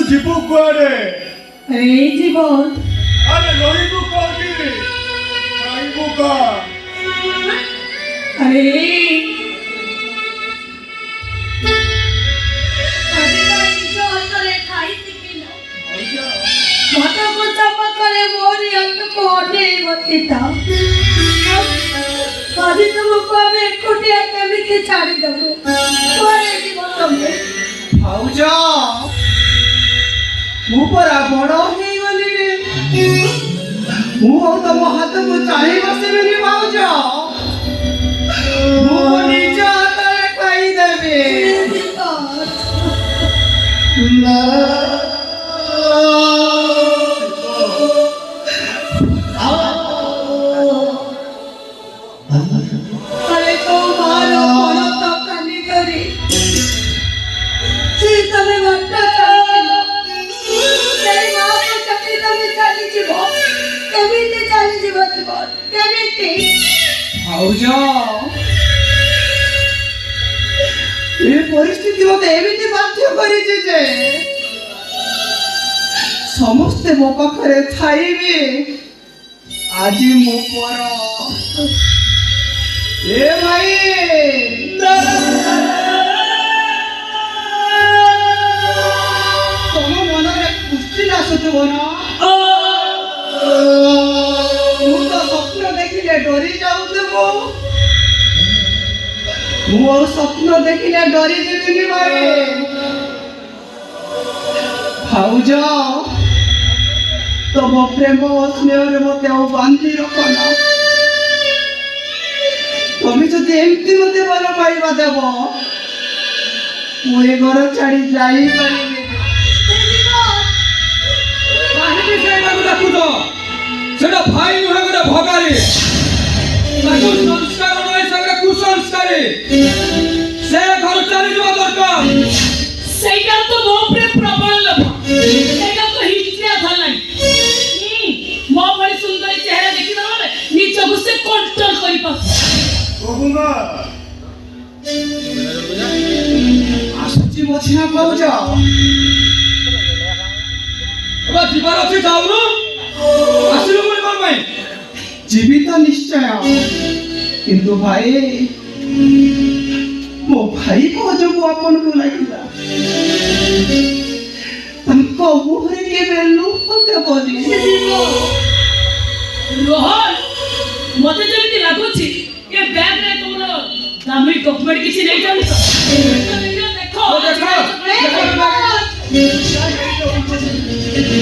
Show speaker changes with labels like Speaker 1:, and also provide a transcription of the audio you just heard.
Speaker 1: ଯିବୁ କୁଆଡେ?
Speaker 2: ଏଇ ଯିବ।
Speaker 1: ଆରେ ରହିବୁ କୋଉଠି? ଖାଇବୁ କଣ?
Speaker 2: ଆରେ
Speaker 3: ଭାଉଜ ମୁଁ ପରା ବଡ ହେଇଗଲିଣି। ମୁଁ ଆଉ ତମ ହାତକୁ ଚାହିଁ ବସିବିନି ଭାଉଜ। ମୁଁ ନିଜ ହାତରେ ଖାଇଦେବି।
Speaker 2: अरे तो मारो कोण तो कनी करी सी तमे वट्ट चालिलो सेई मां को चक्री तमे चाली जीवो केमिति चाली जीवो जीवन केमिति
Speaker 3: भाउज ए परिस्थिति मते एमिति बाध्य करिछि जे समस्ते मो पाखरे थाइबे आजि मो पर ए भाई तम मनरे खुशी आसुथिबो ना ମୁଁ ତ ସ୍ୱପ୍ନ ଦେଖିଲେ ଡରି ଯାଉଥିବୁ। ମୁଁ ଆଉ ସ୍ୱପ୍ନ ଦେଖିଲେ ଡରି ଯିବିନି ଭାଇ। ଭାଉଜ ତମ ପ୍ରେମ ଓ ସ୍ନେହରେ ମତେ ଆଉ ବାନ୍ଧି ରଖନା। ତମେ ଯଦି ଏମିତି ମତେ ଭଲ ପାଇବା ଦେବ ମୁଁ ଏ ଘର ଛାଡି ଯାଇପାରିବି।
Speaker 4: କାହିଁକି ସେଇଟାକୁ ଡାକୁଛ? ସେଟା ଭାଇ ନୁହେଁ, ଗୋଟେ ଭଗାରୀ। ତାକୁ ସଂସ୍କାର ନୁହେଁ, ସେ ଗୋଟେ କୁସଂସ୍କାରୀ। ସେ ଘରୁ ଚାଲିଯିବା ଦରକାର।
Speaker 5: ସେଇଟା ତ ମୋ ଉପରେ ପ୍ରବଳ ଲୋଭ। ସେଇଟା ତ ହିଂସ୍ୟା ଧରିଲାଣି। ମୋ ଭଳି ସୁନ୍ଦରୀ ଚେହେରା ଦେଖିଲା ବେଳେ ନିଜକୁ ସେ କଣ୍ଟ୍ରୋଲ କରିପାରୁଛି।
Speaker 3: ଆସୁଛି ମଝିଆ ଭାଉଜ।
Speaker 4: ଏବେ ଯିବାର ଅଛି, ଯାଉନୁ? ଆସିଲୁ ପୁଣି କ'ଣ ପାଇଁ?
Speaker 3: ଯିବି ତ ନିଶ୍ଚୟ, କିନ୍ତୁ ଭାଇ ମୋ ଭାଇ ଯୋଗୁ ଆପଣଙ୍କୁ ଲାଗିଲା ତାଙ୍କ ମୁହଁରେ କେବେ ଲୁହ ଦେବନି।
Speaker 5: ରୋହନ, ମତେ ଯେମିତି ଲାଗୁଛି ଏ ବ୍ୟାଗରେ ତମର ଦାମୀ ଡକ୍ୟୁମେଣ୍ଟ କିଛି ନେଇଛନ୍ତି ତ? ଦେଖ
Speaker 4: ଦେଖ।